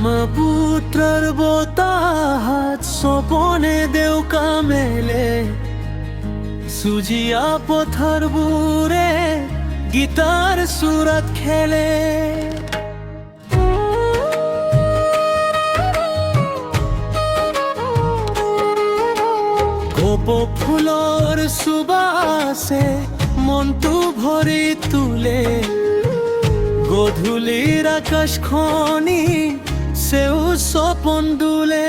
ব্ৰহ্মপুত্ৰৰ বতাহত সপনে দেউকা মেলে সুজিয়া পথাৰবোৰে গীতাৰ সুৰত খেলে কপৌ ফুলৰ সুবাসে মনটো ভৰি তোলে গধূলিৰ আকাশখনি সেউ সপন দুলে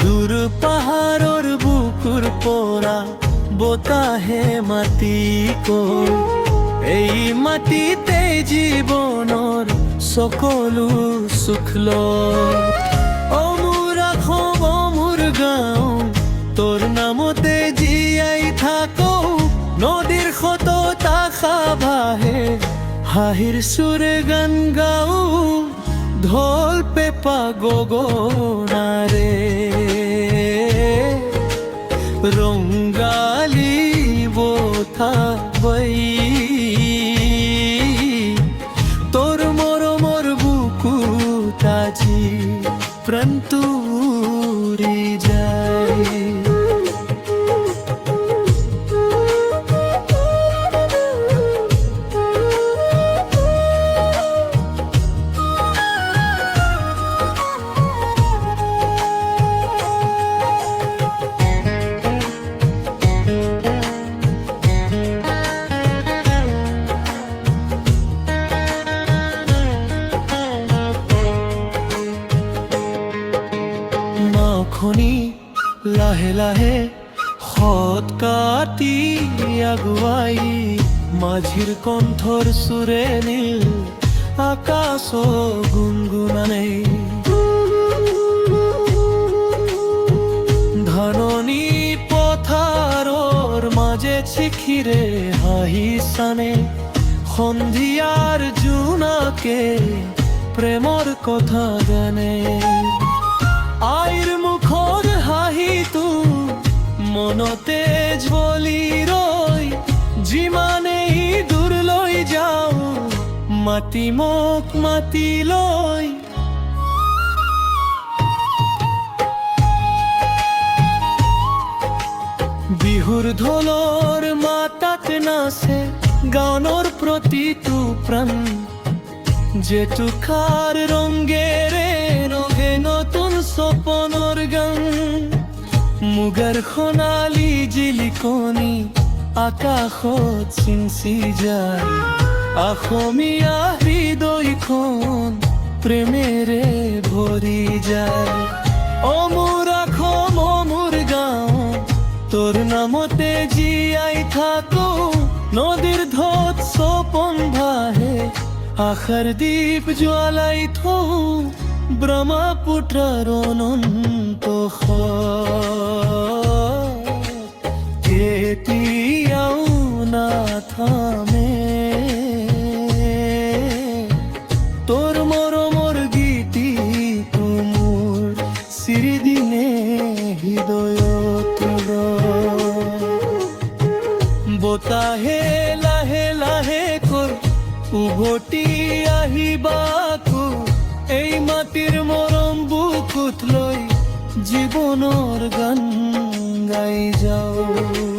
দূৰ পাহাৰৰ বুকুৰ পৰা বতাহে মাতি কয় এই মাটিতে জীৱনৰ সকলো সুখ লয় অ মোৰ অসম মোৰ গাঁও তোৰ নামতে জীয়াই থাকো নদীৰ সোঁতত আশা ভাহে হাঁহিৰ সুৰে গান গাও ঢোল পেঁপা গগনাৰে ৰঙালী বতাহই তোৰ মৰমৰ বুকুত আজি প্ৰাণটো উৰি যায় খনি লাহে লাহে হত কাটি আগুৱাই মাঝিৰ কণ্ঠৰ সুৰে নীল আকাশ গুণগুণানে ধাননি পথাৰৰ মাজে চিখিৰে হাঁহি চানে সন্ধিয়াৰ জোনাকে প্ৰেমৰ কথা জানে আইৰ মুখৰ হাঁহিটো মনতে জ্বলি ৰয় যিমানেই দূৰলৈ যাওঁ মাতি মোক মাতি লয় বিহুৰ ঢোলৰ মাতাত নাচে গানৰ প্ৰতিটো প্ৰাণ জেতুকাৰ ৰঙেৰে ৰঙে নতুন সপনৰ গান মুগাৰ সোণালী জিলিকনি আকাশত চিঞ্চি যায় অসমীয়া হৃদয়খন প্ৰেমেৰে ভৰি যায় অ মোৰ অসম মোৰ গাঁও তোৰ নামতে জীয়াই থাকো নদীৰ ঢৌত সপন ভাহে আশাৰ দীপ জ্বালাই থওঁ ব্ৰহ্মপুত্ৰৰ অনন্ত কেতিয়াও নাথামে তোৰ মৰমৰ গীতিটো মোৰ চিৰিদিনে হৃদয়ত বতাহে লাহে লাহে কৈ উভতি আহিবাকো এই মাটিৰ মৰম বুকুত লৈ জীৱনৰ গান গাই যাওঁ